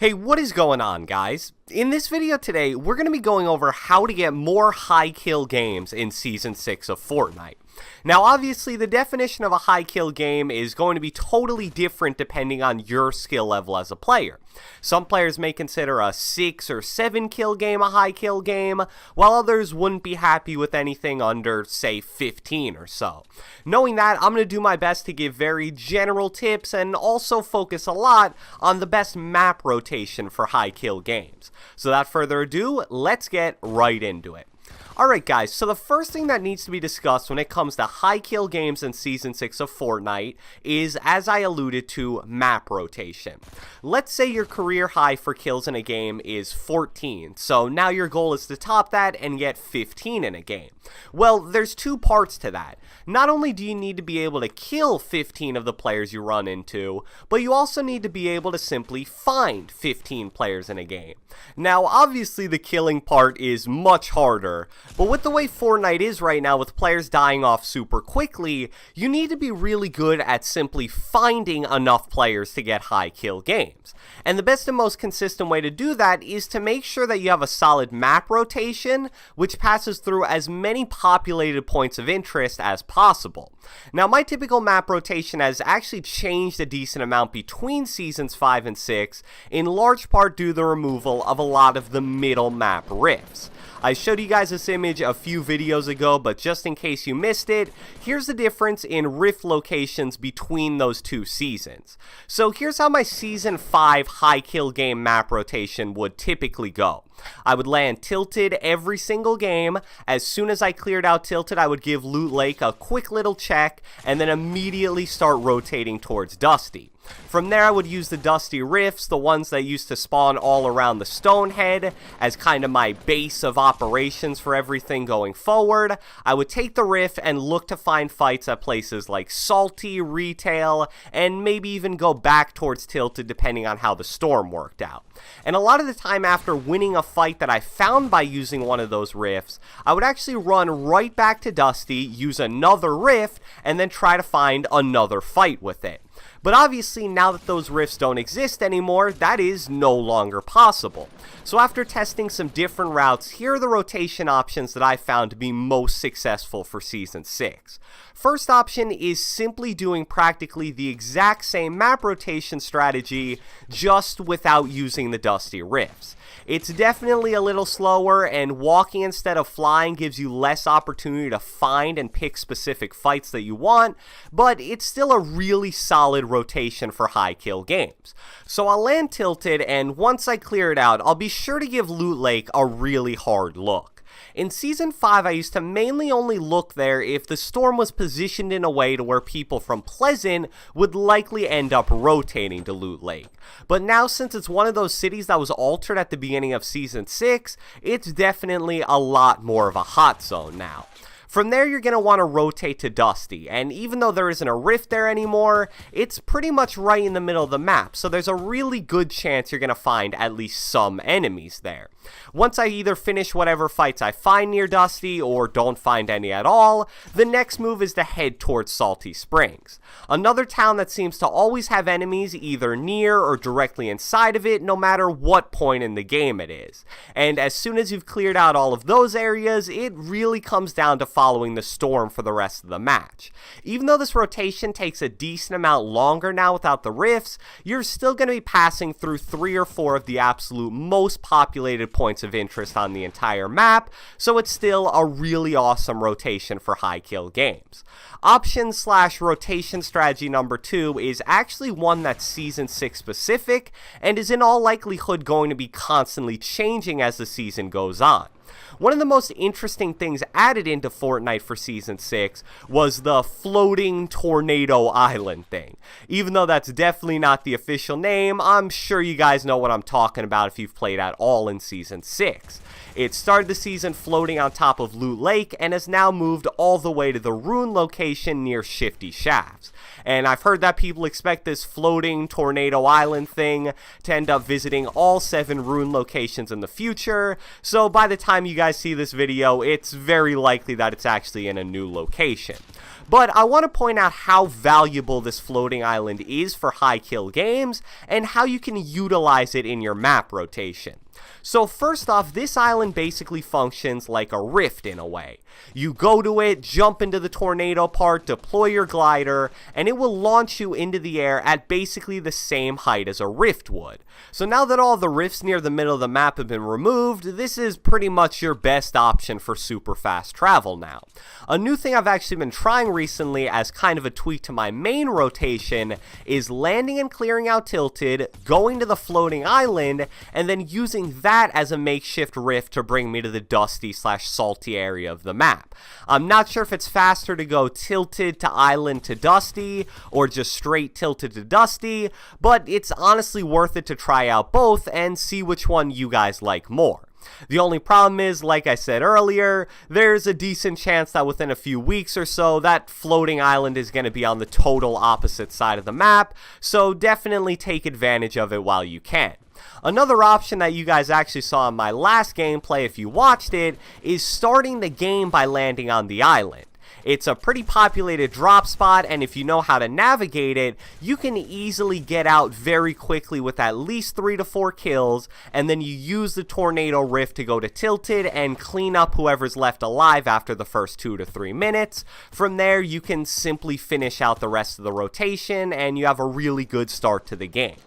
Hey, what is going on, guys? In this video today, we're going to be going over how to get more high kill games in Season 6 of Fortnite. Now, obviously, the definition of a high kill game is going to be totally different depending on your skill level as a player. Some players may consider a 6 or 7 kill game a high kill game, while others wouldn't be happy with anything under, say, 15 or so. Knowing that, I'm going to do my best to give very general tips and also focus a lot on the best map rotation for high kill games. So without further ado, let's get right into it. Alright guys, so the first thing that needs to be discussed when it comes to high kill games in Season 6 of Fortnite is, as I alluded to, map rotation. Let's say your career high for kills in a game is 14, so now your goal is to top that and get 15 in a game. Well, there's two parts to that. Not only do you need to be able to kill 15 of the players you run into, but you also need to be able to simply find 15 players in a game. Now, obviously the killing part is much harder, but with the way Fortnite is right now with players dying off super quickly, you need to be really good at simply finding enough players to get high kill games. And the best and most consistent way to do that is to make sure that you have a solid map rotation, which passes through as many populated points of interest as possible. Now, my typical map rotation has actually changed a decent amount between Seasons 5 and 6, in large part due to the removal of a lot of the middle map rifts. I showed you guys this image a few videos ago, but just in case you missed it, here's the difference in rift locations between those two seasons. So here's how my Season 5 high kill game map rotation would typically go. I would land Tilted every single game. As soon as I cleared out Tilted, I would give Loot Lake a quick little check, and then immediately start rotating towards Dusty. From there, I would use the Dusty Rifts, the ones that used to spawn all around the Stonehead, as kind of my base of operations for everything going forward. I would take the Rift and look to find fights at places like Salty, Retail, and maybe even go back towards Tilted depending on how the storm worked out. And a lot of the time after winning a fight that I found by using one of those rifts, I would actually run right back to Dusty, use another rift, and then try to find another fight with it. But obviously, now that those rifts don't exist anymore, that is no longer possible. So after testing some different routes, here are the rotation options that I found to be most successful for Season 6. First option is simply doing practically the exact same map rotation strategy, just without using the Dusty Rifts. It's definitely a little slower, and walking instead of flying gives you less opportunity to find and pick specific fights that you want, but it's still a really solid rotation for high kill games. So I'll land Tilted, and once I clear it out, I'll be sure to give Loot Lake a really hard look. In Season 5, I used to mainly only look there if the storm was positioned in a way to where people from Pleasant would likely end up rotating to Loot Lake. But now, since it's one of those cities that was altered at the beginning of Season 6, it's definitely a lot more of a hot zone now. From there, you're going to want to rotate to Dusty, and even though there isn't a rift there anymore, it's pretty much right in the middle of the map, so there's a really good chance you're going to find at least some enemies there. Once I either finish whatever fights I find near Dusty, or don't find any at all, the next move is to head towards Salty Springs. Another town that seems to always have enemies either near or directly inside of it, no matter what point in the game it is. And as soon as you've cleared out all of those areas, it really comes down to following the storm for the rest of the match. Even though this rotation takes a decent amount longer now without the rifts, you're still going to be passing through 3 or 4 of the absolute most populated points of interest on the entire map, so it's still a really awesome rotation for high kill games. Option/rotation strategy number 2 is actually one that's Season 6 specific, and is in all likelihood going to be constantly changing as the season goes on. One of the most interesting things added into Fortnite for Season 6 was the floating tornado island thing. Even though that's definitely not the official name, I'm sure you guys know what I'm talking about if you've played at all in Season 6. It started the season floating on top of Loot Lake and has now moved all the way to the Rune location near Shifty Shafts. And I've heard that people expect this floating tornado island thing to end up visiting all 7 Rune locations in the future, so by the time time you guys see this video, it's very likely that it's actually in a new location. But I want to point out how valuable this floating island is for high kill games and how you can utilize it in your map rotation. So first off, this island basically functions like a rift in a way. You go to it, jump into the tornado part, deploy your glider, and it will launch you into the air at basically the same height as a rift would. So now that all the rifts near the middle of the map have been removed, this is pretty much your best option for super fast travel now. A new thing I've actually been trying recently as kind of a tweak to my main rotation is landing and clearing out tilted, going to the floating island, and then using that as a makeshift rift to bring me to the dusty/salty area of the map. I'm not sure if it's faster to go tilted to island to dusty or just straight tilted to dusty, but it's honestly worth it to try out both and see which one you guys like more. The only problem is, like I said earlier, there's a decent chance that within a few weeks or so, that floating island is going to be on the total opposite side of the map, so definitely take advantage of it while you can. Another option that you guys actually saw in my last gameplay if you watched it is starting the game by landing on the island. It's a pretty populated drop spot, and if you know how to navigate it, you can easily get out very quickly with at least 3 to 4 kills, and then you use the tornado rift to go to tilted and clean up whoever's left alive after the first 2 to 3 minutes. From there, you can simply finish out the rest of the rotation, and you have a really good start to the game.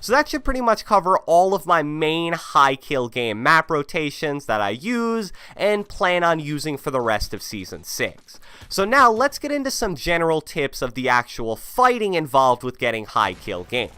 So that should pretty much cover all of my main high kill game map rotations that I use and plan on using for the rest of Season 6. So now let's get into some general tips of the actual fighting involved with getting high kill games.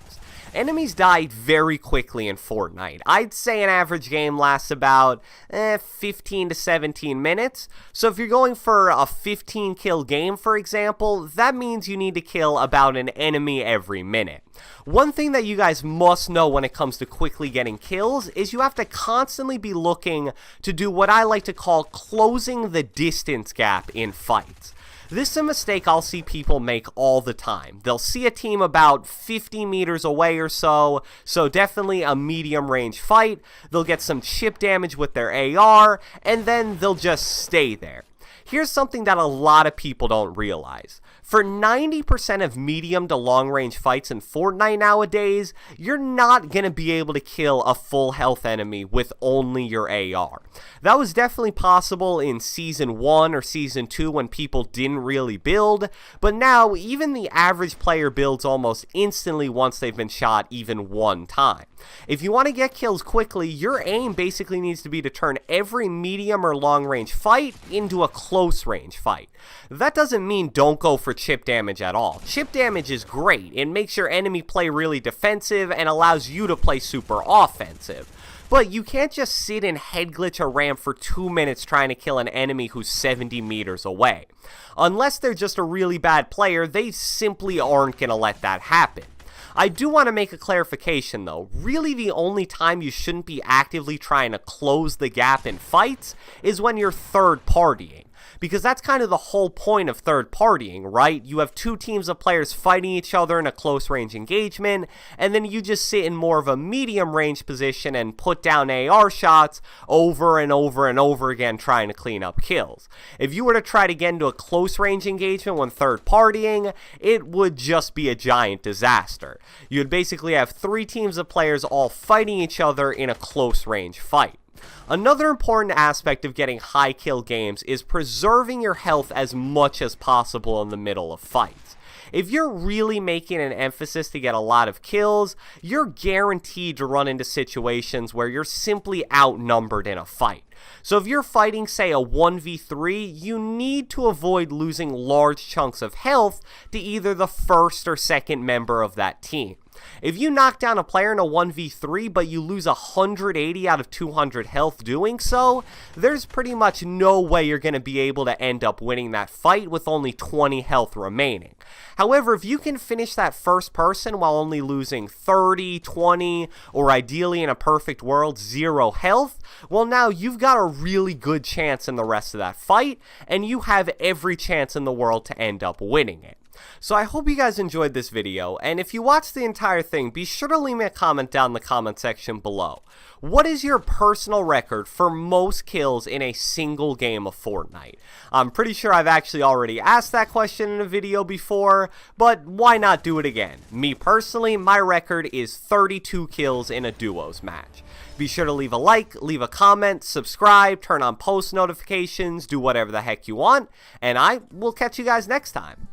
Enemies die very quickly in Fortnite. I'd say an average game lasts about 15 to 17 minutes. So if you're going for a 15 kill game, for example, that means you need to kill about an enemy every minute. One thing that you guys must know when it comes to quickly getting kills is you have to constantly be looking to do what I like to call closing the distance gap in fights. This is a mistake I'll see people make all the time. They'll see a team about 50 meters away or so definitely a medium range fight. They'll get some chip damage with their AR, and then they'll just stay there. Here's something that a lot of people don't realize. For 90% of medium to long range fights in Fortnite nowadays, you're not going to be able to kill a full health enemy with only your AR. That was definitely possible in Season 1 or Season 2 when people didn't really build, but now even the average player builds almost instantly once they've been shot even one time. If you want to get kills quickly, your aim basically needs to be to turn every medium or long range fight into a close range fight. That doesn't mean don't go for chip damage at all. Chip damage is great. It makes your enemy play really defensive and allows you to play super offensive. But you can't just sit and head glitch a ramp for 2 minutes trying to kill an enemy who's 70 meters away. Unless they're just a really bad player, they simply aren't going to let that happen. I do want to make a clarification though. Really the only time you shouldn't be actively trying to close the gap in fights is when you're third partying. Because that's kind of the whole point of third partying, right? You have 2 teams of players fighting each other in a close range engagement, and then you just sit in more of a medium range position and put down AR shots over and over and over again trying to clean up kills. If you were to try to get into a close range engagement when third partying, it would just be a giant disaster. You'd basically have 3 teams of players all fighting each other in a close range fight. Another important aspect of getting high kill games is preserving your health as much as possible in the middle of fights. If you're really making an emphasis to get a lot of kills, you're guaranteed to run into situations where you're simply outnumbered in a fight. So if you're fighting, say, a 1v3, you need to avoid losing large chunks of health to either the first or second member of that team. If you knock down a player in a 1v3 but you lose 180 out of 200 health doing so, there's pretty much no way you're going to be able to end up winning that fight with only 20 health remaining. However, if you can finish that first person while only losing 30, 20, or ideally in a perfect world, 0 health, well now you've got a really good chance in the rest of that fight, and you have every chance in the world to end up winning it. So I hope you guys enjoyed this video, and if you watched the entire thing, be sure to leave me a comment down in the comment section below. What is your personal record for most kills in a single game of Fortnite? I'm pretty sure I've actually already asked that question in a video before, but why not do it again? Me personally, my record is 32 kills in a duos match. Be sure to leave a like, leave a comment, subscribe, turn on post notifications, do whatever the heck you want, and I will catch you guys next time.